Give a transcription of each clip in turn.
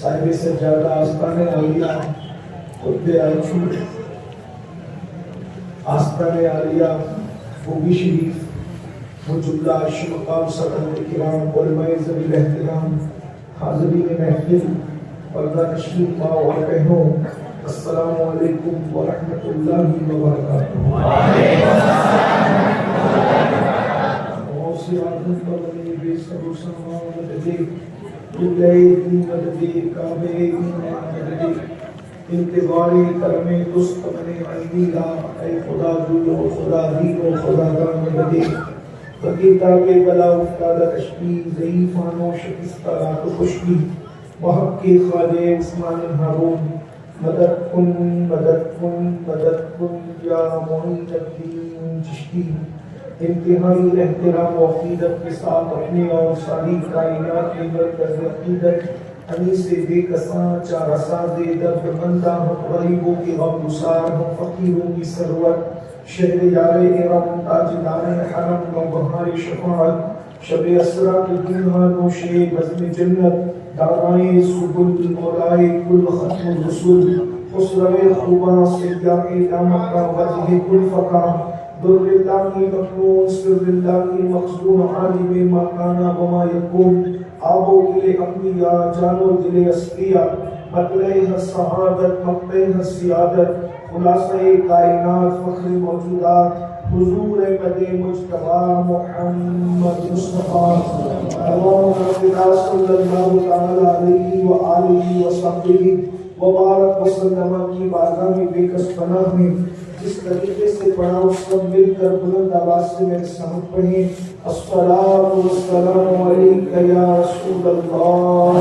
صاحب سجادہ آستان اولیاء قطب عاشور آستان عالیہ خوبی شریف وہ جملہ عرش مقام صدر کرام علماء ذوی الاحترام حاضرین محفل پردہ نشین ماں اور بہنوں السلام علیکم ورحمۃ اللہ وبرکاتہ۔ موسی آدم پروری بے صبر سما مددے قبلے دین مددے کعبے دین مددے انتظاری کرم دست بنے عینی لا اے خدا جو خدا دین و خدا دان مددے بقیتا کے بلا افتادہ تشبیح ضعیفانو شکستہ رات و خشکی محق کے خواجہ عثمان ہارون مدد کن مدد کن مدد کن یا معین الدین چشتی۔ انتہائی احترام و عقیدت کے ساتھ اپنے اور ساری کائنات کے مرکز عقیدت انیس بے کساں چار اساز درد مندہ ہم غریبوں کے غم گسار ہم فقیروں کی ثروت شہر یار ارم تاجدار حرم نوبہار شفاعت شب اسرا کے دنہا نوش بزم جنت دارائے سبل مولائے کل ختم الرسول خسرو خوباں سیاہ دامکہ وجہ کل فقہ در اللہ مکنون سر اللہ مخزون عالم ما کانا وما یکون آبو دل انبیاء جانو دل اسقیاء مطلع سعادت مقتع سیادت خلاصہ کائنات فخر موجودات حضور مد مجتبی محمد مصطفیٰ صلی اللہ تعالی علیہ وآلہ وصحبہ وبارک وسلم کی بارگاہ میں بے کس پناہ میں جس طریقے سے پڑھا اس سب مل کر بلند آواز سے میرے سامنے پڑھیں الصلاۃ والسلام علیک یا رسول اللہ،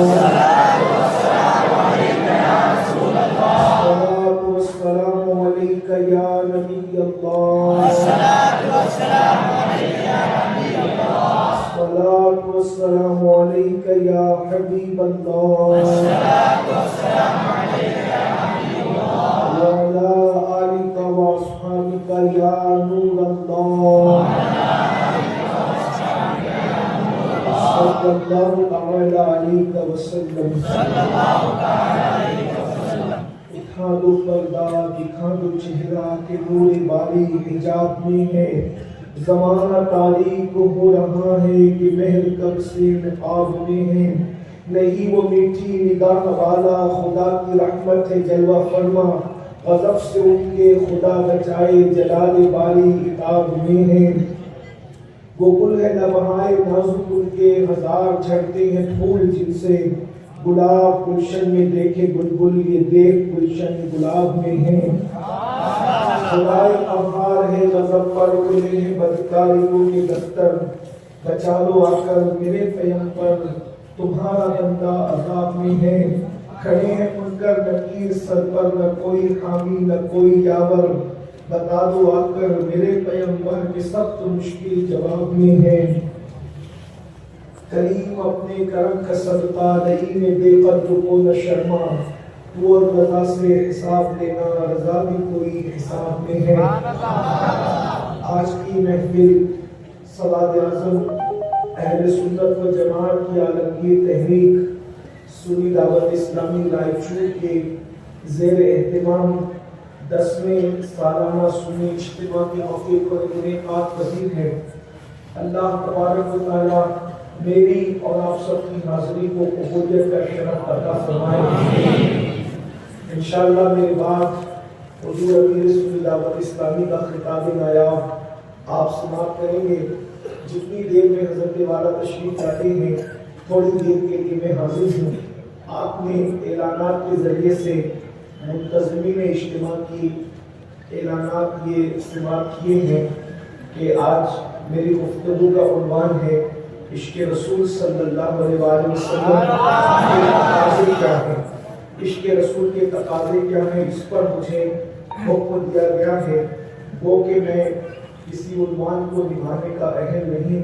الصلاۃ والسلام علیک یا نبی اللہ، الصلاۃ والسلام علیک یا حبیب اللہ، وعلی آلک واصحابک یا نور اللہ، صلی اللہ تعالی علیہ وسلم۔ اٹھا دو پردہ دکھا دو چہرہ کہ نور باری حجاب میں ہے، زمانہ تاریک ہو رہا ہے کہ مہر کب سے نقاب میں ہے، نہیں وہ میٹھی نگاہ والا خدا کی رحمت ہے جلوہ فرما، غضب سے ان کے خدا بچائے جلال باری عتاب میں ہے، وہ گل ہے لمحائے نازک ان کے ہزار جھڑتے ہیں پھول جن سے، گلاب گلشن میں دیکھے بلبل یہ دیکھ گلشن گلاب میں ہے، خدائے قہار ہے غضب پر کھلے ہیں بدکاریوں کے دفتر، بچا لو آ کر میرے قیم پر تمہارا بندہ عذاب میں ہے، کھڑے ہیں منکر نکیر سر پر نہ کوئی حامی نہ کوئی یاور، بتا دو آ کر میرے پیغمبر کے سخت مشکل جواب میں ہے، کریم اپنے کرم کا صدقہ نہیں میں بے قدر کو نہ شرما، تو اور رضا سے حساب لینا رضا بھی کوئی حساب میں ہے۔ آج کی محفل سواد اعظم اہل سنت و جماعت کی عالمگیر تحریک سنی دعوت اسلامی رائچور کے زیر اہتمام 10ویں سالانہ سنی اجتماع کے موقع پر انعقاد پذیر ہے۔ اللہ تبارک و تعالیٰ میری اور آپ سب کی حاضری کو قبولیت کا شرف عطا فرمائے۔ انشاءاللہ میرے بعد حضور امیر سنی دعوت اسلامی کا خطاب نایاب آپ سماعت کریں گے۔ جتنی دیر میں حضرت والا تشریف لاتے ہیں تھوڑی دیر کے لیے میں حاضر ہوں۔ آپ نے اعلانات کے ذریعے سے منتظمین اجتماع کی اعلانات یہ استعمال کیے ہیں کہ آج میری گفتگو کا عنوان ہے عشق رسول صلی اللہ علیہ وسلم کے تقاضے کیا ہیں، عشق رسول کے تقاضے کیا ہیں، اس پر مجھے حکم دیا گیا ہے۔ وہ کہ میں کسی عنوان کو نبھانے کا اہل نہیں،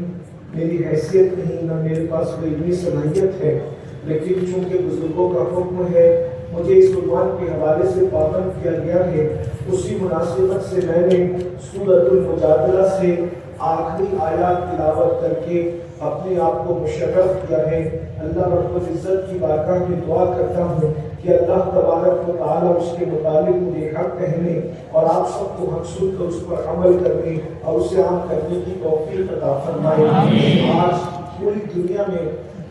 میری حیثیت نہیں، نہ میرے پاس کوئی علمی صلاحیت ہے، لیکن چونکہ بزرگوں کا حکم ہے مجھے اس عنوان کے حوالے سے پابند کیا گیا ہے، اسی مناسبت سے میں نے سورۃ المجادلہ سے آخری آیات تلاوت کر کے اپنے آپ کو مشرف کیا ہے۔ اللہ رب العزت کی بارگاہ میں دعا کرتا ہوں کہ اللہ تبارک و تعالیٰ اس کے متعلق مجھے حق کہنے اور آپ سب کو حق سن کر اس پر عمل کرنے اور اسے عام کرنے کی توفیق عطا فرمائے۔ آج پوری دنیا میں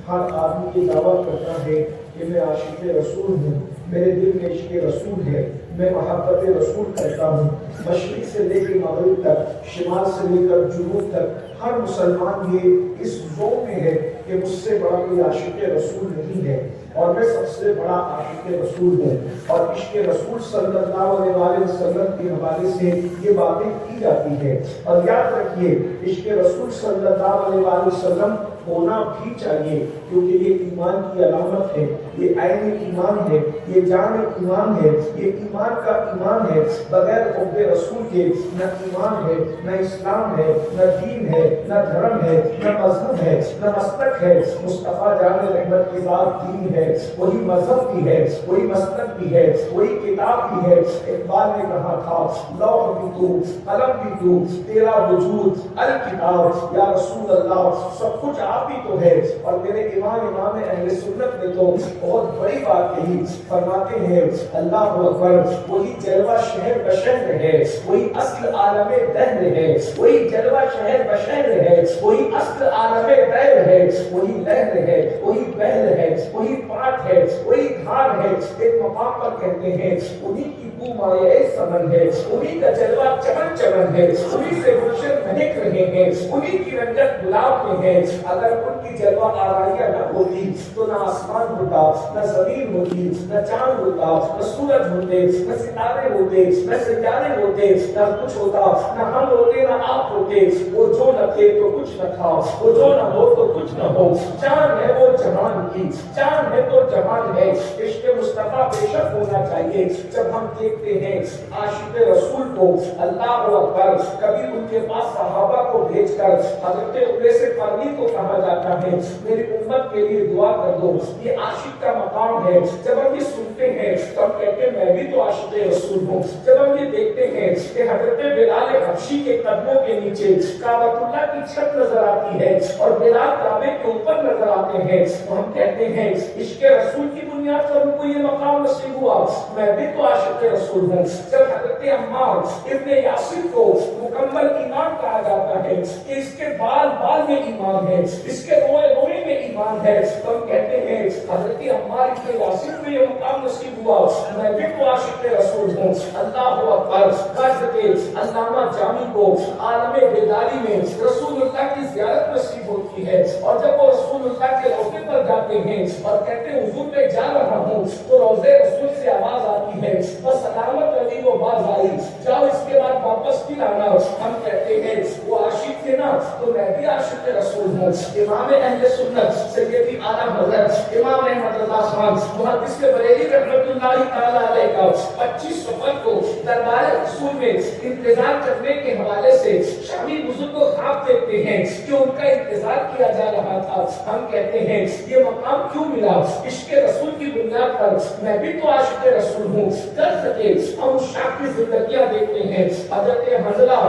ہر آدمی یہ دعویٰ کرتا ہے کہ میں عاشق رسول ہوں، میرے دل میں عشق رسول ہے، میں محبت رسول کرتا ہوں۔ مشرق سے لے کے مغرب تک، شمال سے لے کر جنوب تک ہر مسلمان یہ اس ذوق میں ہے کہ مجھ سے بڑا کوئی عاشق رسول نہیں ہے اور میں سب سے بڑا عاشق رسول ہوں۔ اور عشق رسول صلی اللہ علیہ وسلم کے حوالے سے یہ باتیں کی جاتی ہے۔ اور یاد رکھیے عشق رسول صلی اللہ علیہ وسلم ہونا بھی چاہیے، کیونکہ یہ ایمان کی علامت ہے، یہ عین ایمان ہے، یہ جان ایمان ہے، یہ ایمان کا ایمان ہے۔ بغیر حب رسول کے نہ ایمان ہے، نہ اسلام ہے، نہ دین ہے، نہ دھرم ہے، نہ مذہب ہے، نہ مسلک ہے۔ مصطفیٰ جان رحمت کے بعد دین ہے، وہی مذہب بھی ہے، وہی مسلک بھی ہے، وہی کتاب بھی ہے۔ اقبال نے کہا تھا لوح بھی تو، قلم بھی تو، تیرا وجود الکتاب، یا رسول اللہ سب کچھ آپ ہی تو ہے۔ اور میرے امام اہل سنت نے تو بہت بڑی بات کہی، فرماتے ہیں اللہ اکبر، وہی جلوہ شہر بشہر ہے، وہی اصل عالم دہر ہے، وہی جلوہ شہر بشہر ہے، وہی اصل عالم دہر ہے، وہی لہر ہے، وہی بحر ہے، وہی پاٹ ہے، وہی دھار ہے۔ ایک مقام پر کہتے ہیں انہی کی بو مایہ سمن ہے، انہی کا جلوہ چمن چمن ہے، انہی سے گلشن مہک رہے ہیں، انہی کی رنگت گلاب میں ہے۔ اگر ان کی جلوہ آرائیاں نہ ہوتی تو نہ آسمان ہوتا، نہ زمین ہوتی، نہ چاند ہوتا، نہ سورج ہوتے، نہ ستارے ہوتے، نہ سیارے ہوتے، نہ کچھ ہوتا، نہ ہم ہوتے نہ آپ ہوتے۔ وہ جو نہ تھے تو کچھ نہ تھا، وہ جو نہ ہو تو کچھ نہ ہو۔ چاند ہے وہ جہان کی، چاند ہے تو جہان ہے۔ عشق مصطفیٰ بے شک ہونا چاہیے۔ جب ہم دیکھتے ہیں عاشق رسول کو، اللہ اکبر، کبھی ان کے پاس صحابہ کو بھیج کر حضرت اویس قرنی کو کہا جاتا ہے میری امت کے لیے دعا کر دو، یہ عاشق کا مقام ہے۔ جب ہم یہ سنتے ہیں تو ہم کہتے ہیں میں بھی تو عاشق رسول ہوں۔ جب ہم یہ دیکھتے ہیں کہ حضرت بلال حبشی کے قدموں کے نیچے کعبۃ اللہ کی چھت نظر آتی ہے اور بلال کعبے کے اوپر نظر آتے ہیں تو ہم کہتے ہیں عشق رسول کی بنیاد پر ان کو یہ مقام نصیب ہوا، میں بھی تو عاشق رسول ہوں۔ جب حضرت عمار ابن یاسر کو مکمل ایمان کہا جاتا ہے کہ اس کے بال بال میں ایمان ہے، اس کے روئے روئے میں ایمان ہے، تو ہم کہتے ہیں حضرت عمار ابن یاسر کو یہ مقام نصیب ہوا، میں بھی تو عاشق رسول ہوں۔ اللہ اکبر۔ حضرت علامہ جامی کو عالم بیداری میں رسول اللہ کی زیارت نصیب ہوتی ہے اور جب وہ رسول اللہ کے روضے پر جاتے ہیں اور کہتے ہیں حضور میں جا رہا ہوں تو روضے رسول سے آواز آتی ہے بس علامت علی وہ باز آئی، جاؤ اس کے بعد واپس پھر آنا۔ ہم کہتے ہیں وہ عاشق تھے نا تو میں بھی عاشق رسول ہوں۔ امام اہل سنت سیدی اعلیٰ حضرت امام احمد رضا خان محدث بریلوی رحمۃ اللہ تعالی علیہ کا 25 صفر کو دربار رسول میں انتظار کرنے کے حوالے سے شامی بزرگ کو خواب دیکھتے ہیں کہ ان کا انتظار کیا جا رہا تھا۔ ہم کہتے ہیں یہ مقام کیوں ملا؟ عشق رسول کی بنیاد پر میں بھی تو عاشق رسول ہوں۔ کر سکے ہم شاہ کی زندگیاں دیکھتے ہیں، حضرت حنظلہ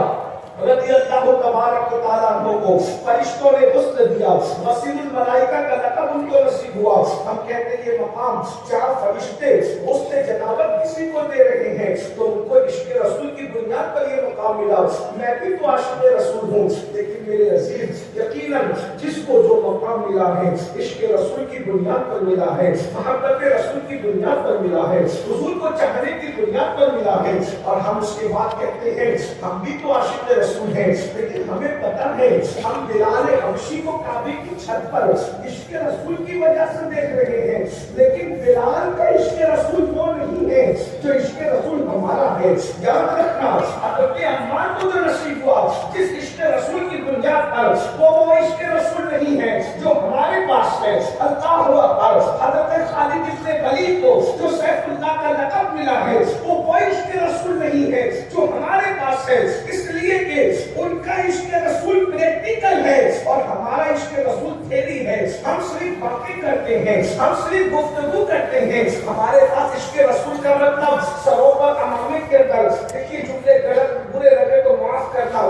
رضی اللہ تبارک و تعالیٰ عنہ کو فرشتوں نے غسل دیا، وسیل الملائکہ کا لقب ان کو نصیب ہوا۔ ہم کہتے ہیں یہ مقام 4 فرشتے غسل جنابت کسی کو دے رہے ہیں تو ان کو عشق رسول کی بنیاد پر یہ مقام ملا۔ میں بھی تو عاشق رسول ہوں، لیکن میرے عزیز یقیناً جس کو جو مقام ملا ہے عشق رسول کی بنیاد پر ملا ہے، محبت رسول کی بنیاد پر ملا ہے، حضور کو چاہنے کی بنیاد پر ملا ہے، اور ہم اس کے بعد کہتے ہیں ہم بھی تو عاشق رسول ہے، لیکن ہمیں پتہ ہے ہم بلال حبشی کو کعبے کی چھت پر عشق رسول کی وجہ سے دیکھ رہے ہیں، لیکن بلال کا عشق رسول وہ نہیں ہے جو عشق رسول ہمارا ہے۔ یاد رکھنا حضرت عمار کو جو نصیب ہوا جس عشق رسول کی بنیاد پر وہ عشق رسول نہیں ہے جو ہمارے پاس ہے۔ اللہ اکبر۔ حضرت خالد ابن ولید کو جو سیف اللہ کا لقب ملا ہے وہ عشق رسول نہیں ہے جو ہمارے پاس ہے، اس لیے کہ ان کا عشق رسول پریکٹیکل ہے اور ہمارا عشق رسول تھیری ہے۔ ہم صرف باتیں کرتے ہیں، ہم صرف گفتگو کرتے ہیں، ہمارے پاس عشق رسول کا مطلب سروں پر امامے کے اندر دیکھیے جملے غلط برے لگے تو معاف کرنا،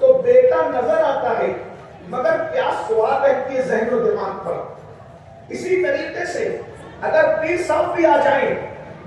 تو بیٹا نظر آتا ہے مگر پیاس سوار رہتی ہے ذہن و دماغ پر. اسی طریقے سے اگر پیر صاحب بھی آ جائیں،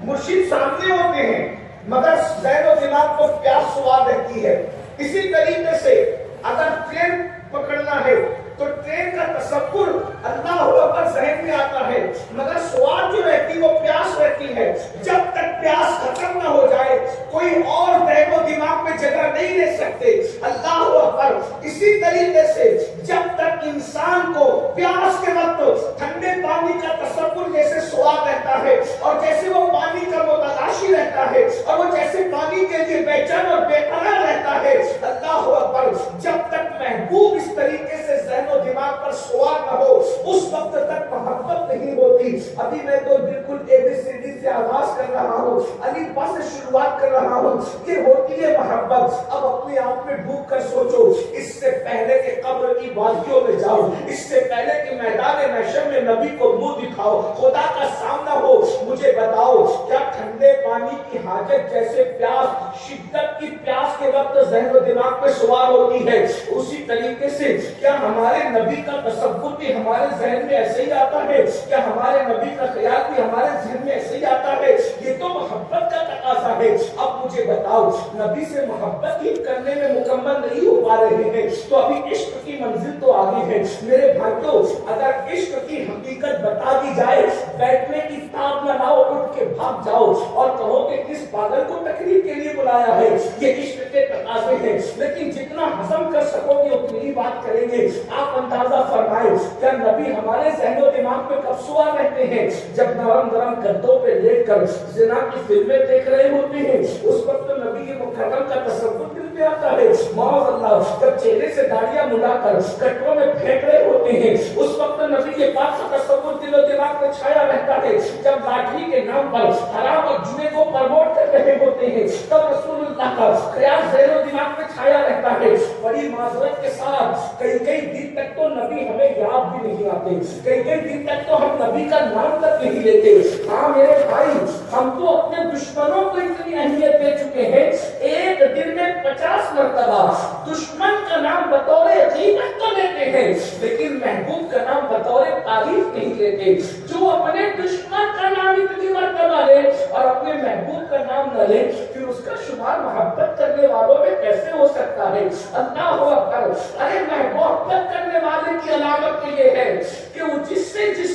مرشد سامنے ہوتے ہیں مگر ذہن و دماغ پر پیاس سوار رہتی ہے. اسی طریقے سے اگر ٹرین پکڑنا ہے تو ٹرین کا تصور اللہ اکبر ذہن میں آتا ہے مگر سوار جو رہتی وہ پیاس رہتی ہے. جب تک پیاس ختم نہ ہو جائے کوئی اور ذہن و دماغ میں جگہ نہیں لے سکتے. اللہ اکبر. اسی طریقے سے جب تک انسان کو پیاس کے وقت ٹھنڈے پانی کا تصور جیسے سوار رہتا ہے اور جیسے وہ پانی کا متلاشی رہتا ہے اور وہ جیسے پانی کے لیے بے چین اور بے قرار رہتا ہے. اللہ اکبر. جب تک محبوب اس طریقے سے ذہن و دماغ پر سوار نہ ہو اس وقت تک محبت نہیں ہوتی. ابھی میں تو بالکل ABCD سے آغاز کر رہا ہوں، علی با سے شروعات کر رہا ہوں کہ ہوتی ہے محبت. اب اپنے آپ میں ڈوب کر سوچو، اس سے پہلے کہ قبر کی وادیوں میں جاؤ، اس سے پہلے کہ میدان محشر میں نبی کو منہ دکھاؤ، خدا کا سامنا ہو، مجھے بتاؤ کیا ٹھنڈے پانی کی حاجت جیسے پیاس، شدت کی پیاس کے وقت ذہن و دماغ پہ سوار ہوتی ہے، اسی طریقے سے کیا ہمارے نبی کا تصور بھی ہمارے ذہن میں ایسے ہی آتا ہے؟ کیا ہمارے نبی کا خیال بھی ہمارے ذہن میں ایسے ہی آتا ہے؟ یہ تو محبت کا تقاضا ہے. اب مجھے بتاؤ، نبی سے محبت ہی کرنے میں مکمل نہیں ہو پا رہے ہیں تو ابھی عشق کی منزل تو آگے ہے. میرے بھائیوں، اگر عشق کی حقیقت بتا دی جائے، بیٹھنے کی تاب نہ لاؤ، اٹھ کے بھاگ جاؤ اور کہو کہ کس پاگل کو تقریر کے لیے بلایا ہے. یہ عشق کے تقاضے ہیں، لیکن جتنا ہضم کر سکو گے اتنی ہی بات کریں گے. آپ اندازہ فرمائیں کیا نبی ہمارے ذہن و دماغ پہ کب سوار رہتے ہیں؟ جب نرم نرم گدوں پہ لیٹ کر زنا کی فلمیں دیکھ رہے ہوتے ہیں اس وقت نبی کے مکرم کا تصور دل میں آتا ہے. معاذ اللہ. جب چہرے سے داڑیاں ملا کر کٹروں میں پھینک رہے ہوتے ہیں اس وقت نبی کے پاک کا تصور دل و دماغ میں چھایا رہتا ہے. جب لاٹھی کے نام پر حرام اور جنے کو پروموٹ کر رہے ہوتے ہیں تب رسول اللہ کا خیال ذہن و دماغ میں چھایا رہتا ہے. بڑی معذرت کے ساتھ کئی دن تک تو نبی ہمیں یاد بھی نہیں آتے، کئی دن تک تو ہم نبی کا نام تک نہیں لیتے. ہاں میرے بھائی، ہم تو اپنے دشمنوں کو اتنی اہمیت دے چکے ہیں، ایک دن میں 50 مرتبہ دشمن کا نام بطور غیبت تو لیتے ہیں لیکن محبوب کا نام بطور تعریف نہیں لیتے. جو اپنے دشمن کا نام اتنی مرتبہ لے اور اپنے محبوب کا نام نہ لے پھر اس کا شمار محبت کرنے والوں میں کیسے ہو سکتا ہے؟ اللہ اکبر. ارے محبت کرنے والے کی علامت یہ ہے کہ وہ جس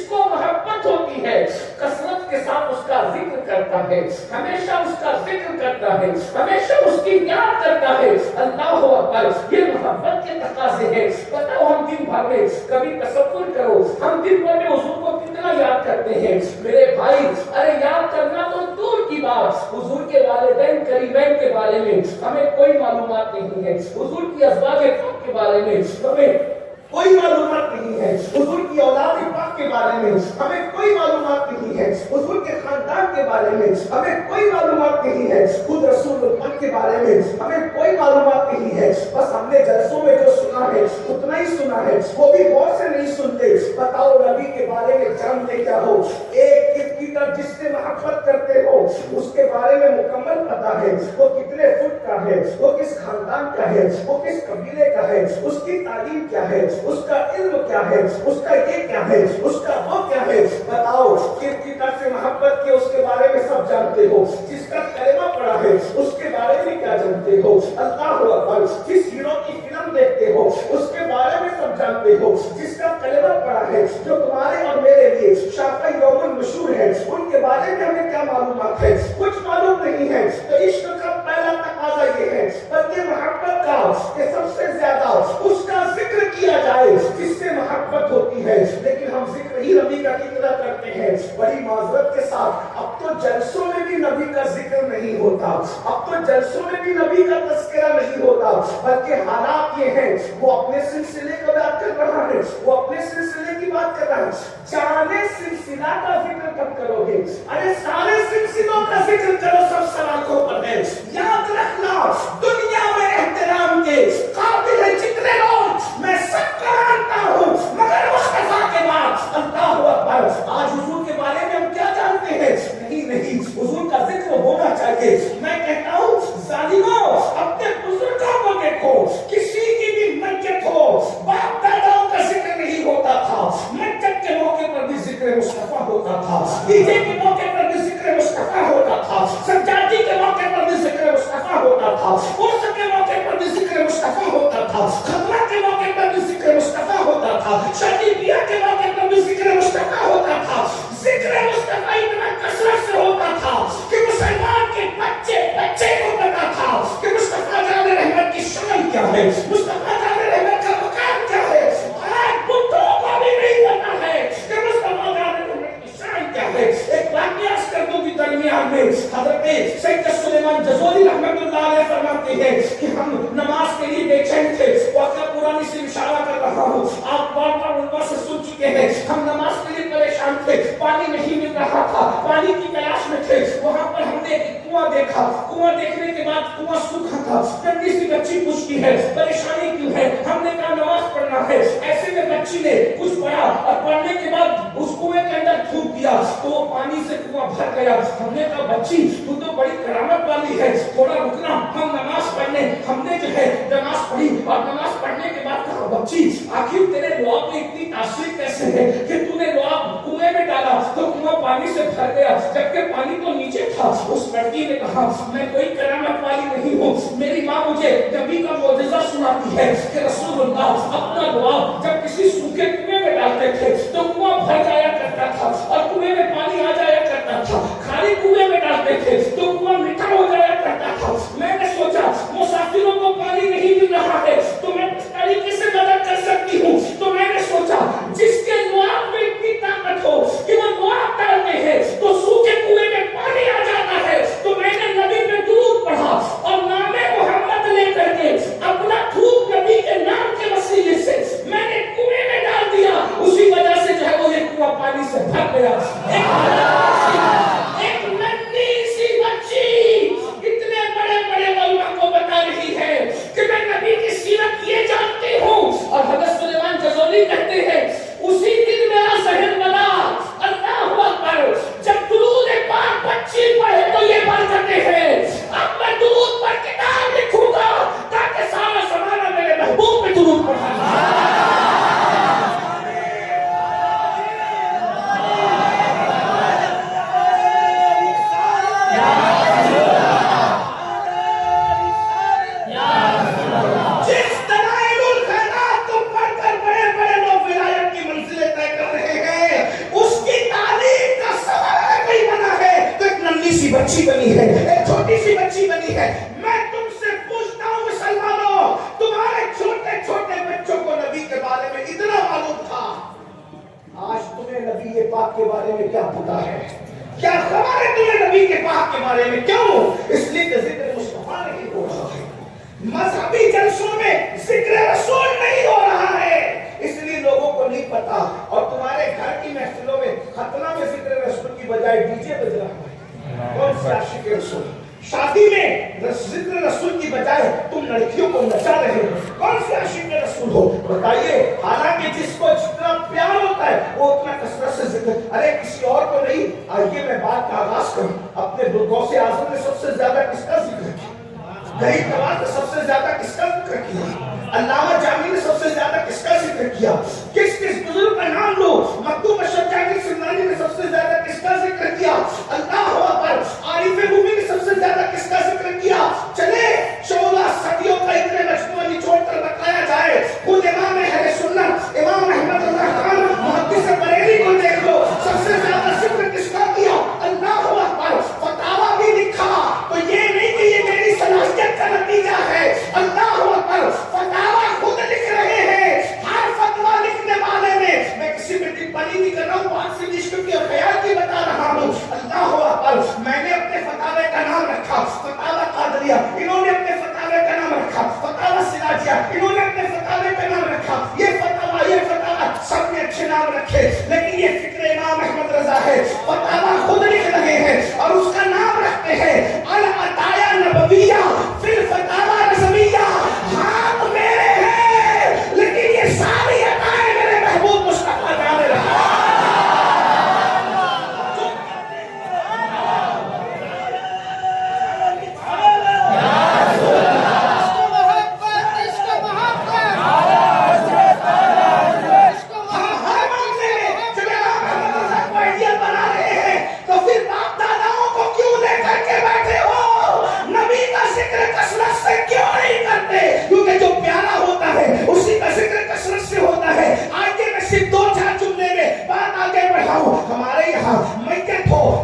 کو محبت ہوتی ہے کثرت کے ساتھ اس کا ذکر کرتا ہے، ہمیشہ اس کا ذکر کرتا ہے، ہمیشہ اس کی یاد کرتا ہے. اللہ اکبر. یہ محبت کے تقاضے ہیں. بتاؤ ہم دن بھر میں کبھی تصور کرو ہم دن بھر میں حضور کو کتنا یاد کرتے ہیں؟ میرے بھائی، ارے یاد کرنا تو دور کی بات، حضور کے والدین قریبین کے بارے میں ہمیں کوئی معلومات نہیں ہے، حضور کی ازواج پاک کے بارے میں ہمیں کوئی معلومات نہیں ہے، حضور کی اولاد پاک کے بارے میں ہمیں کوئی معلومات نہیں ہے، حضور کے خاندان کے بارے میں ہمیں کوئی معلومات نہیں ہے، خود رسول اللہ کے بارے میں ہمیں کوئی معلومات نہیں ہے. بس ہم نے جلسوں میں جو سنا ہے اتنا ہی سنا ہے، وہ بھی غور سے نہیں سنتے. بتاؤ نبی کے بارے میں جانتے کیا ہو؟ ایک کرکٹر جس سے محبت کرتے ہو اس کے بارے میں مکمل پتا ہے، وہ کتنے فٹ کا ہے، وہ کس خاندان کا ہے، وہ کس قبیلے کا ہے، اس کی تعلیم کیا ہے، اس کا علم کیا ہے، اس کا یہ کیا ہے، اس کا وہ کیا ہے. بتاؤ کرکٹر سے محبت کے اس کے بارے میں سب جانتے ہو، جس کا کلمہ پڑھا ہے اس کے بارے میں کیا جانتے ہو؟ اللہ اکبر. جس ہیرو کی فلم دیکھتے ہو اس کے بارے میں سب جانتے ہو، جس کا کلمہ پڑھا ہے، جو تمہارے اور میرے لیے شاقہ یوم مشہور ہے، ان کے بارے میں ہمیں کیا معلومات ہے؟ کچھ معلوم نہیں ہے. تو عشق کا پہلا تقاضا یہ ہے بلکہ محبت کا کہ سب سے زیادہ اس کا ذکر کیا جائے جس سے محبت ہوتی ہے. لیکن ہم ذکر ہی نبی کا کتنا کرتے ہیں. بڑی معذرت کے ساتھ اب تو جلسوں میں بھی نبی کا ذکر نہیں ہوتا، اب تو جلسوں میں بھی نبی کا تذکرہ نہیں ہوتا، بلکہ حالات یہ ہیں وہ اپنے سلسلے کا بات کر رہا ہے، وہ اپنے سلسلے کی بات کر رہا ہے. جانے سلسلہ کا ذکر کب کرو گے؟ ارے سارے سلسلوں کا ذکر کرو، سب سلاخوں پر ہے. یاد رکھنا دنیا میں احترام کے قابل ہے جتنے لوگ میں سب کا مانتا ہوں مگر مصطفیٰ کے بعد. اللہ اکبر. آج حضور کے بارے میں ہم کیا جانتے ہیں؟ نہیں، حضور کا ذکر ہونا چاہیے. میں کہتا ہوں ظالموں اپنے بزرگوں کو دیکھو، کسی موقع پر بھی ذکر مصطفیٰ ہوتا تھا، سجادی کے موقع پر بھی ذکر مصطفیٰ ہوتا تھا، عرس کے موقع پر بھی ذکر مصطفیٰ ہوتا تھا، ختنہ کے موقع پر بھی ذکر مصطفیٰ ہوتا تھا، شادی بیاہ کے موقع پر بھی ذکر مصطفیٰ ہوتا تھا۔ ذکر مصطفیٰ اتنا کثرت سے ہوتا تھا کہ مسلمان کے بچے کو پتا تھا کہ مصطفیٰ جان رحمت کی شان کیا ہے، مصطفیٰ جان رحمت کا مقام کیا ہے۔ آج بتوں کو بھی نہیں پتا ہے کہ مصطفیٰ جان رحمت کی شان کیا ہے۔ ایک واقعہ عرض کر دوں کہ درمیان میں حضرت سید سلیمان جزوری رحمت اللہ علیہ فرماتے ہیں کہ ہم نماز کے لیے بے چین تھے۔ واقعہ پرانی سے اشارہ کر رہا ہوں، آپ بار بار ان سے سن چکے ہیں۔ ہم نماز کے لیے پریشان تھے، پانی نہیں مل رہا تھا، پانی کی تلاش میں تھے۔ وہاں پر ہم نے ایک کنواں دیکھا، کنواں دیکھنے کے بعد کنواں سوکھا تھا۔ ننھی سی بچی پوچھتی ہے پریشانی کیوں ہے؟ ہم نے کہا نماز پڑھنا ہے۔ ایسے میں بچی نے کچھ پڑھا اور پڑھنے کے بعد اس کنویں کے اندر تھوک دیا تو وہ پانی سے کنواں بھر گیا۔ ہم نے کہا بچی تو بڑی کرامت والی ہے، تھوڑا رکنا، ہم نماز پڑھنے۔ ہم نے جو ہے نماز پڑھی اور نماز پڑھنے کے بعد کہا بچی آخر تیرے لعاب میں اتنی تاثیر کیسے ہے کہ تو نے لعاب کنویں میں ڈالا تو کنواں پانی سے بھر گیا جبکہ پانی تو نیچے تھا۔ اس لڑکی نے کہا میں کوئی کرامت والی نہیں ہوں، میری ماں مجھے نبی کا معجزہ سناتی ہے کہ رسول اللہ اپنا لعاب جب کسی سوکھے کنویں میں ڈالتے تھے تو کنواں بھر جایا کرتا تھا اور کنویں میں پانی آ جایا کرتا تھا۔ خالی کنویں میں ڈالتے تھے تو کنواں میٹھا ہو جایا کرتا تھا۔ میں نے سوچا مسافروں کو پانی نہیں مل رہا ہے تو میں اس طریقے سے مدد کر سکتی ہوں، تو میں نے سوچا جس کے لعاب میں اتنی طاقت ہو کہ وہ لعاب ڈالتے ہیں تو سوکھے کنویں میں پانی آ جاتا ہے، تو میں نے نبی پہ درود پڑھا اور نام محمد لے کر کے اپنا تھوک نبی کے نام کے وسیلے سے میں نے کنویں میں ڈال دیا۔ اسی وجہ سے جو ہے وہ یہ کنواں پانی سے بھر گیا۔ ایک ننھی سی بچی اتنے بڑے بڑے علماء کو بتا رہی ہے کہ میں نبی کی سیرت یہ جانتی ہوں، اور حضرت سلیمان جزولی کہتے ہیں اسی دن میرا ذہن بنا اللہ اکبر جب درود پاک بچی پڑھے تو یہ برکتیں ہیں، اب میں درود پر کتاب لکھوں گا تاکہ سارا زمانہ میرے محبوب پہ درود پڑھا۔ بچی بنی ہے، ایک چھوٹی سی بچی بنی ہے۔ میں تم سے پوچھتا ہوں مسلمانوں، تمہارے چھوٹے چھوٹے بچوں کو نبی کے بارے میں اتنا معلوم تھا، آج تمہیں نبی پاک کے بارے میں کیا پتا ہے؟ کیا خبر ہے تمہیں نبی کے پاک کے بارے میں؟ کیوں؟ اس لیے کہ ذکر مصطفیٰ نہیں ہو رہا ہے، مذہبی جلسوں میں ذکر رسول نہیں ہو رہا ہے، اس لیے لوگوں کو نہیں پتا۔ اور تمہارے گھر کی محفلوں میں ختنہ میں ذکر رسول کی بجائے ڈی جے بج رہا ہے۔ کون سے عاشق رسول؟ شادی میں ذکر رسول کی بجائے تم لڑکیوں کو نچا رہے ہو، کون سے عاشق رسول ہو بتائیے؟ حالانکہ جس کو جتنا پیار ہوتا ہے وہ اتنا کثرت سے ذکر، ارے کسی اور کو نہیں۔ آئیے میں بات کا آغاز کروں، اپنے غوث اعظم نے سب سے زیادہ کس کا ذکر کیا؟ غریب نواز نے سب سے زیادہ کس کا ذکر کیا؟ علامہ جامی نے سب سے زیادہ کس کا ذکر کیا؟ کس بزرگ کا نام لو؟ مکتوم اشرف جاگیر سمنانی نے سب سے زیادہ کس کا ذکر کیا؟ اللہ اکبر۔ عارف رومی نے سب سے زیادہ کس کا ذکر کیا؟ چلے 14 صدیوں کا اتنے مجموعہ نچوڑ کر بتایا جائے، خود امام اہل سنت امام احمد اللہ خان محدث بریلوی کو دیکھ لو، سب سے زیادہ ذکر کس کا کیا؟ اللہ اکبر۔ فتاویٰ بھی لکھا تو یہ نہیں کہ یہ میری صلاحیت کا نتیجہ ہے، اللہ اکبر۔ فتاویٰ خود لکھ رہے ہیں، ہر فتویٰ لکھنے والے میں کسی پہ ٹپنی نہیں کر رہا ہوں، بات سے عشق کی اور خیال کی بتا رہا ہوں،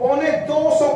250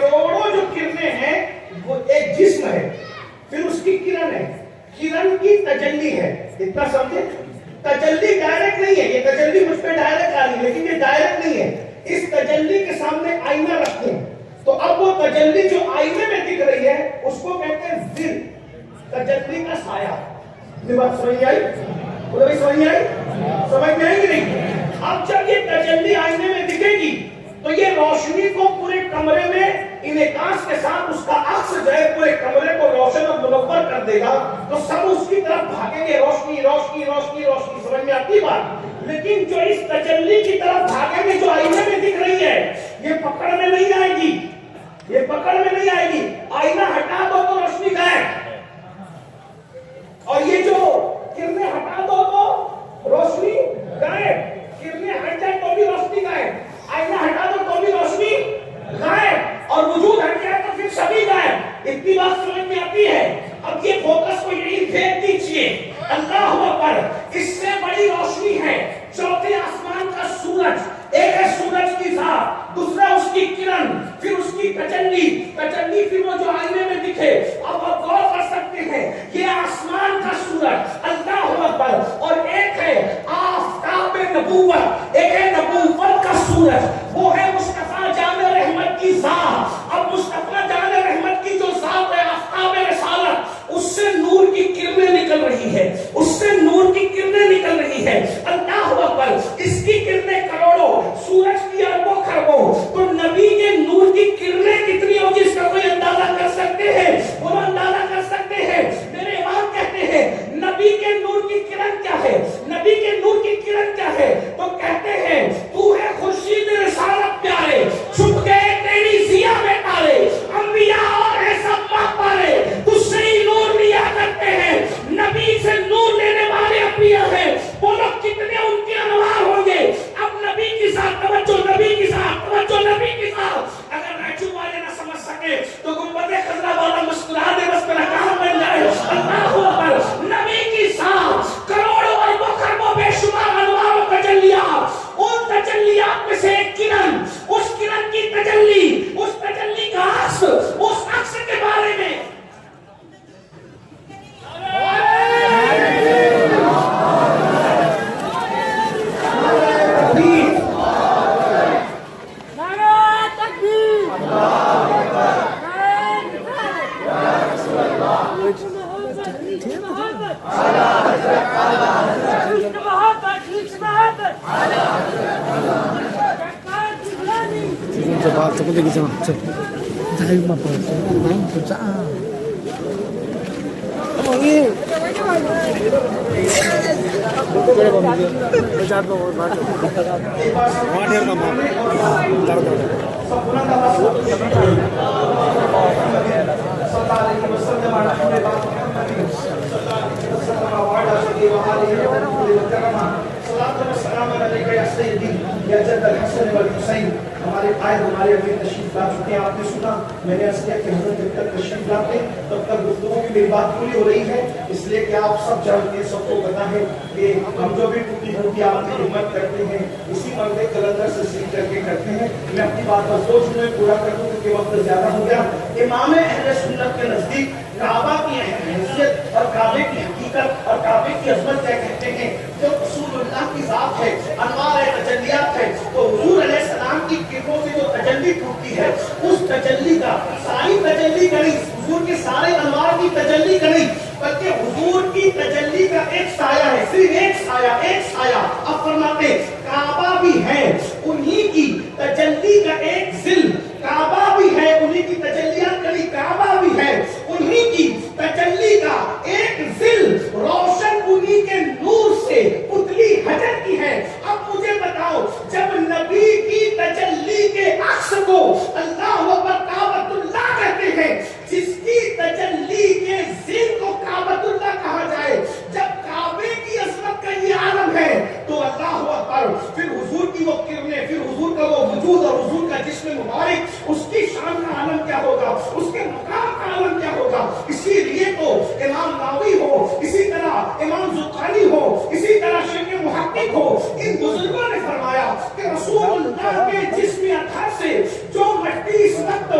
کروڑوں جو کرنیں ہیں وہ ایک جسم ہے، پھر اس کی کرن ہے، کرن کی تجلی ہے. اتنا سمجھے؟ تجلی ڈائریکٹ نہیں ہے، یہ تجلی مجھ پہ ڈائریکٹ آ رہی ہے لیکن یہ ڈائریکٹ نہیں ہے. اس تجلی کے سامنے آئینہ رکھتے ہیں تو اب وہ تجلی جو آئینے میں دکھ رہی ہے اس کو کہتے ہیں ظل، تجلی کا سایہ. یہ بات سمجھ آئی؟ سمجھ آئی؟ سمجھ میں آئی کہ نہیں؟ اب جب یہ تجلی آئینے میں دکھے گی تو یہ روشنی کو پورے کمرے میں انعکاس کے ساتھ اس کا عکس جو ہے پورے کمرے کو روشن اور منور کر دے گا تو سب اس کی طرف بھاگیں گے، روشنی روشنی روشنی روشنی. سمجھ میں آتی بات؟ لیکن جو اس تجلی کی طرف بھاگیں گے جو آئینے میں دکھ رہی ہے یہ پکڑ میں نہیں آئے گی، یہ پکڑ میں نہیں آئے گی. آئینہ ہٹا دو تو روشنی غائب، اور یہ جو کرنیں ہٹا دو تو روشنی غائب. کرنیں ہٹ جائے تو بھی روشنی غائب، آئینہ ہٹا دو تو بھی روشنی غائب، اور وجود ہٹ جائے تو پھر سبھی غائب. اتنی بات سمجھ میں آتی ہے؟ اب یہ فوکس کو یہی پھینک دیجیے. اللہ اکبر، اس سے بڑی روشنی ہے چوتھے آسمان کا سورج. ایک ہے سورج کی ذات، دوسرا اس کی کرن، پھر اس کی تجلی. تجلی پھر وہ جو آئینے میں دکھے. اب آپ غور کر سکتے ہیں یہ آسمان کا سورج اللہ اکبر، اور ایک ہے آفتاب نبوت، ایک ہے نبوت کا سورج، وہ ہے مصطفیٰ جان رحمت کی ذات. اب مصطفیٰ جان رحمت کی جو ذات ہے آفتاب رسالت، اس سے نور کی کرنیں نکل رہی ہے، اس سے نور کی کرنیں نکل رہی ہے. اللہ اکبر، اس کی کرنیں کروڑوں، سورج کی اربوں خربوں. تو نبی کے نور کی کرنیں کتنی ہوگی اس کا کوئی اندازہ کر سکتے ہیں؟ وہ اندازہ کر سکتے ہیں؟ میرے امام کہتے ہیں نبی کے نور کی کرن کیا ہے؟ نبی کے نور کی کرن کیا ہے؟ تو کہتے ہیں تو ہے خورشید رسالت پیارے، چھپ گئے تیری ضیا میں تارے، انبیاء اور ہے سب ماں پارے، تجھ سے ہی نور لیا کرتے ہیں. نبی سے نور لینے والے انبیاء ہیں، وہ لوگ کتنے ان کے انوار ہوں گے. اب نبی کی ذات، توجہ نبی کی ذات، توجہ نبی کی ذات. اگر راجو والے نہ سمجھ سکے تو گنبد خضرا والا مسکرا دے، بس میرا کام بن جائے. اللہ اکبر، نبی کی ذات کروڑوں اربوں خربوں بے شمار انوار و تجلیات، ان تجلیات میں سے ایک کرن، اس کرن کی تجلی، اس تجلی کا عکس، اس عکس کے بارے میں ہمارے قائد ہمارے ابھی تشریف لا چکے ہیں. آپ نے سنا، میں نے عرض کیا کہ حضرت جب تک تشریف لاتے تب تک گفتگو کی میری بات پوری ہو رہی ہے، اس لیے کہ آپ سب جانتے ہیں، سب کو پتا ہے کہ ہم جو بھی ٹوٹی پھوٹی آپ کی خدمت کرتے ہیں اسی مرد کلندر سے سیکھ کر کے کرتے ہیں. میں اپنی بات پر سوچ میں پورا کر دوں کیونکہ وقت زیادہ ہو گیا. امام اہل سنت کے نزدیک کعبہ کی حیثیت اور کعبے کی حقیقت اور کعبے کی عظمت کیا کہتے ہیں؟ جو رسول اللہ کی ذات ہے، انوار ہے، تجلیات ہے، تو حضور علیہ السلام کی کرنوں سے جو تجلی ٹوٹتی ہے اس تجلی کا ساری تجلی کا نہیں، حضور کے سارے انوار کی تجلی کا نہیں، بلکہ حضور کی تجلی کا ایک سایہ ہے، صرف ایک سایہ، ایک سایہ. اب فرماتے کعبہ بھی ہے انہی کی تجلی کا ایک ظل، کعبہ بھی ہے انہی کی تجلیات کا نہیں، کعبہ بھی ہے انہی کی تجلی کا ایک ظل، روشن انہی کے نور سے پتلی حجر کی ہے. اب مجھے بتاؤ، جب نبی کی تجلی کے عکس کو اللہ اکبر کعبۃ اللہ کہتے ہیں، جس کی تجلی کے ظل کو کعبۃ اللہ کہا جائے، جب کعبے کی عظمت کا یہ عالم ہے تو اللہ اکبر، پھر حضور کی وہ کرنیں، پھر حضور کا وہ وجود اور حضور کا جسم مبارک، اس کی شان کا عالم کیا ہوگا، اس کے مقام کا عالم کیا ہوگا. اسی لیے تو امام نووی ہو، اسی طرح امام زرقانی ہو، اسی طرح شیخ محقق ہو، ان بزرگوں نے فرمایا کہ رسول اللہ کے جسم اطہر سے جو مٹی اس وقت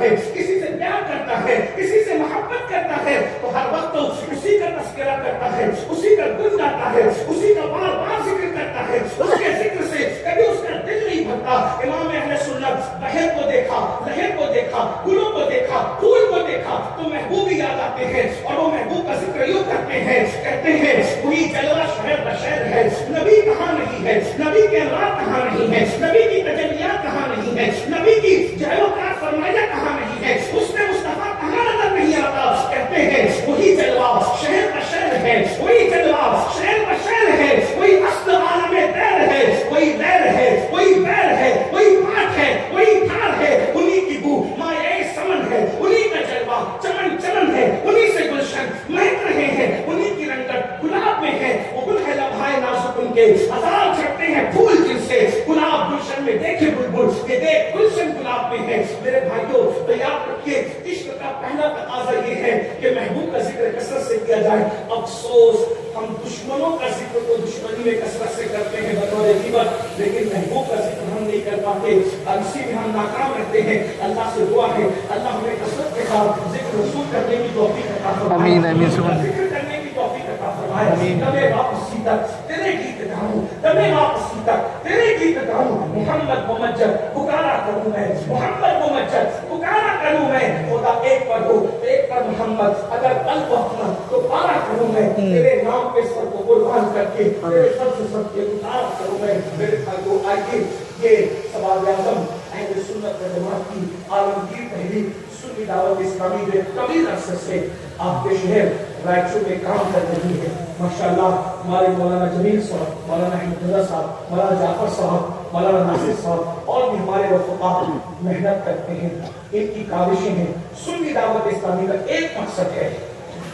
ہے، کسی سے پیار کرتا ہے، کسی سے محبت کرتا ہے تو ہر وقت اسی کا تذکرہ کرتا ہے، اسی کا گن گاتا ہے، اسی کا بار بار ذکر کرتا ہے، اس کے ذکر سے کبھی اس کا دل نہیں بھرتا۔ امام اہل سنت بہر کو دیکھا، لہر کو دیکھا، گلوں کو دیکھا، پھول کو دیکھا تو محبوب یاد آتے ہیں، اور وہ محبوب کا ذکر یوں کرتے ہیں، کہتے ہیں وہی جلوہ شہر بشیر ہے، نبی کہاں نہیں ہے، نبی کے انوار کہاں نہیں ہے، نبی کی تجلیات کہاں نہیں ہے، نبی کی جہل و کار فرمائیاں کہاں نہیں ہے، اس میں مصطفیٰ کہاں نظر نہیں آتا۔ کہتے ہیں وہی جلوہ شہر بشیر ہے، وہی جلوہ شہر بشیر ہے، وہی اصل عالم دیر ہے، وہی دیر ہے، وہی بیر ہے، وہی پاک ہے، وہی تھار ہے، انہی کی بو مائع سمن ہے، انہی کا جلوہ چمن چمن ہے، انہی سے گلشن مہک رہے ہیں، انہی کی رنگت گلاب میں ہے، وہ گل ہے لبھائے نازک ان کے ہزار چھٹتے ہیں پھول جن سے گلاب گلشن میں دیکھے بلبل یہ دیکھ گلشن گلاب میں ہے۔ میرے بھائیوں تو یاد رکھیے عشق کا پہلا تقاضا یہ ہے کہ محبوب کا ذکر کثرت سے کیا جائے۔ افسوس ہم دشمنوں کا ذکر تو دشمنی میں کثرت سے کرتے ہیں بطور غیبت، لیکن محبوب کا ذکر ہم نہیں کر پاتے، اسی میں ہم ناکام رہتے ہیں۔ اللہ سے دعا ہے اللہ ہمیں کثرت کے ساتھ ذکر رسول کرنے کی توفیق عطا فرمائے، ذکر کرنے کی توفیق عطا فرمائے۔ دمے واپسی تک تیرے گیت گاؤں، دمے واپسی تک تیرے گیت گاؤں، محمد ممجد پکارا کروں میں، محمد ممجد پکارا کروں میں، خدا ایک پر ہو ایک پر محمد، اگر قلب اپنا تو پارا کروں میں، تیرے نام پہ سر کو قربان کر کے تیرے سر سے سب کے اتارا کروں میں۔ میرے بھائیو آئیے یہ سوال اعظم اہل سنت و جماعت کی عالمگیر تحریک سنی دعوت اسلامی جو طویل عرصے سے آپ کے شہر رائچور میں کام کر رہی ہے، ماشاءاللہ ہمارے مولانا جمیل صاحب، مولانا احمد رضا صاحب، مولانا جعفر صاحب، مولانا ناصر صاحب اور بھی ہمارے رفقا محنت کرتے ہیں، ان کی کاوشیں ہیں۔ سنی دعوت اسلامی کا ایک مقصد ہے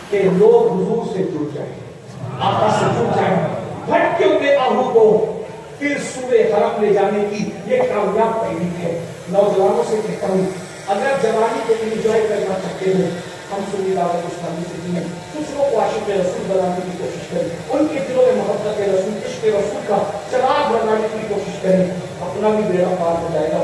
کہ لوگ حضور سے جڑ جائیں، آقا سے جڑ جائیں، بھٹکیوں کے آہو کو پھر سورہ حرم لے جانے کی یہ کامیاب تحریک ہے۔ نوجوانوں سے کہتا ہوں اگر جوانی کو انجوائے کرنا چاہتے ہو ہم سنی دعوت اسلامی سے دیں، کچھ لوگ عاشق رسول بنانے کی کوشش کریں، ان کے دلوں میں محبت رسول عشق رسول کا چراغ بنانے کی کوشش کریں، اپنا بھی بیڑا پار ہو جائے گا۔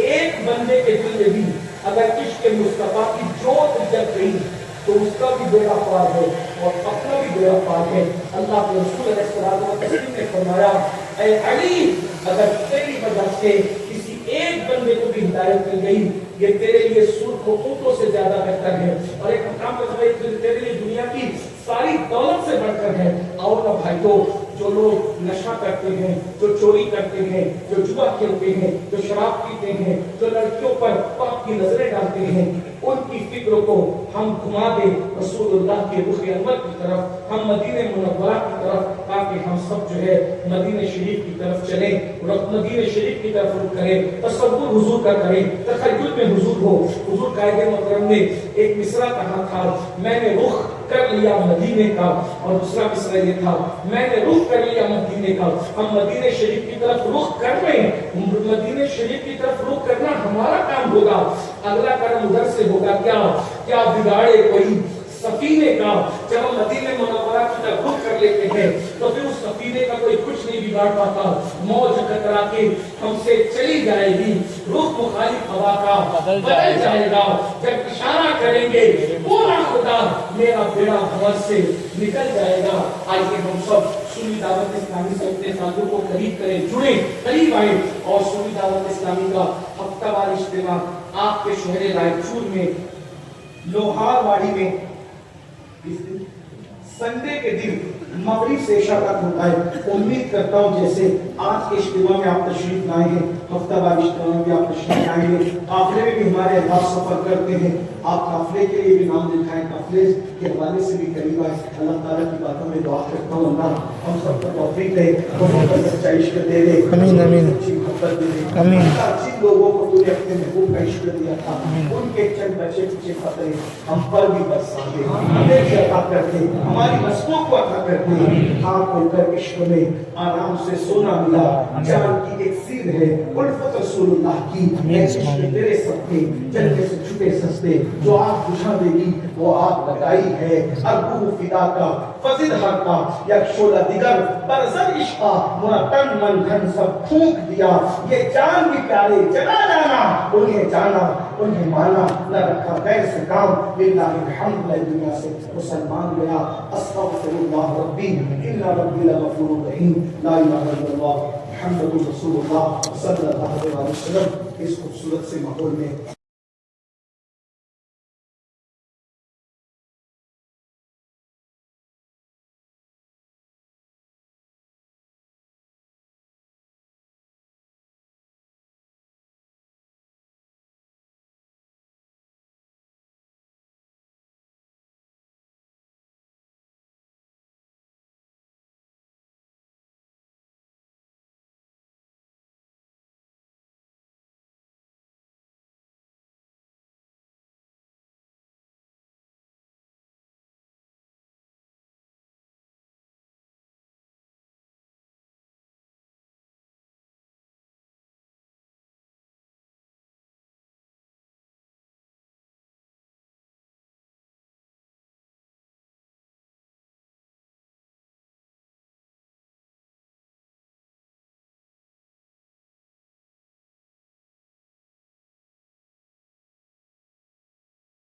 ایک بندے کے دل میں بھی اگر عشق مصطفیٰ کی جوت جگ گئی تو اس کا بھی بیڑا پار ہے اور اپنا بھی بیڑا پار ہے۔ اللہ کے رسول علیہ السلام نے فرمایا اے علی اگر تیری وجہ سے کسی ایک بندے کو بھی ہدایت مل گئی یہ تیرے لیے سرخ اونٹوں سے زیادہ بہتر ہے، اور ایک مقام پر تیرے لیے دنیا کی ساری دولت سے بڑھ کر ہے۔ اور نہ بھائیو جو لوگ نشہ کرتے ہیں، جو چوری کرتے ہیں، جو جوا کھیلتے ہیں، جو شراب پیتے ہیں، جو لڑکیوں پر پاک کی نظریں ڈالتے ہیں، ان کی فکر کو ہم گھما دیں رسول اللہ کے رخ انور کی طرف، ہم مدینہ منورہ کی طرف، تاکہ ہم سب جو ہے مدینہ شریف کی طرف چلیں، مدینہ شریف کی طرف رخ کریں، تصور حضور کا کریں، تخیل میں حضور ہو۔ حضور قائد محترم نے ایک مصرع کہا تھا میں نے رخ کر لیا مدینے کا، اور دوسرا مصرع یہ تھا میں نے رخ کر لیا مدینے کا۔ ہم مدینہ شریف کی طرف رخ کر رہے ہیں، مدینہ شریف کی طرف رخ کرنا ہمارا کام ہوگا، اگلا کرم ادھر سے ہوگا۔ کیا بگاڑے کوئی سفینے کا، جب ہم مدینہ منورہ کی طرف رخ کر لیتے ہیں تو پھر اس سفینے کا کوئی کچھ نہیں بگاڑ پاتا، موج کترا کے ہم سے چلی جائے گی، رخ مخالف ہوا کا بدل جائے گا، جب اشارہ کریں گے بولا خدا میرا بیڑا بھور سے نکل جائے گا۔ آئیے ہم سب سنی دعوت اسلامی سے اپنے تعلق کو قریب کریں، جڑیں، قریب آئیں، اور سنی دعوت اسلامی کا ہفتہ وار اجتماع آپ کے شہر رائچور میں لوہار واڑی میں سنڈے کے دن مغرب سے عشاء تک ہوتا ہے۔ امید کرتا ہوں جیسے آج کے اجتماع میں آپ تشریف لائے ہیں، ہفتہ وار اجتماع میں آپ تشریف لائیں گے، قافلے میں بھی ہمارے احباب سفر کرتے ہیں، آپ قافلے کے لیے بھی نام لکھائیں، قافلے کے حوالے سے بھی قریب آئے۔ اللہ تعالیٰ کی باتوں میں دعا کرتا ہوں اللہ ہم سب کو توفیق دے، محبت سچا عشق دے دے، سچی محبت دے دے۔ جن لوگوں کو تو نے اپنے محبوب کا عشق دیا تھا ان کے چند بچے پیچھے خطرے ہم پر بھی برسا دے، ہمیں بھی عطا کر دے، ہماری نسلوں کو عطا کر دے۔ خاک ہو کر عشق میں آرام سے سونا ملا، جان کی ایک سیر ہے الفت رسول اللہ کی، اے عشق تیرے صدقے جلنے سے چھپے سستے، جو آگ بجھا دے گی وہ آگ لگائی ہے، اربو فدا کا فضل ہر کا یک شعلہ دیگر برزر عشقا، مرا تن من دھن سب پھونک دیا، یہ جان بھی پیارے چلا جانا، انہیں جانا انہیں مانا نہ رکھا غیر سے کام، للہ الحمد للہ دنیا سے مسلمان گیا۔ استغفر اللہ ربی ان ربی لغفور رحیم، لا الہ الا اللہ محمد رسول اللہ صلی اللہ علیہ وسلم۔ اس خوبصورت سے ماحول میں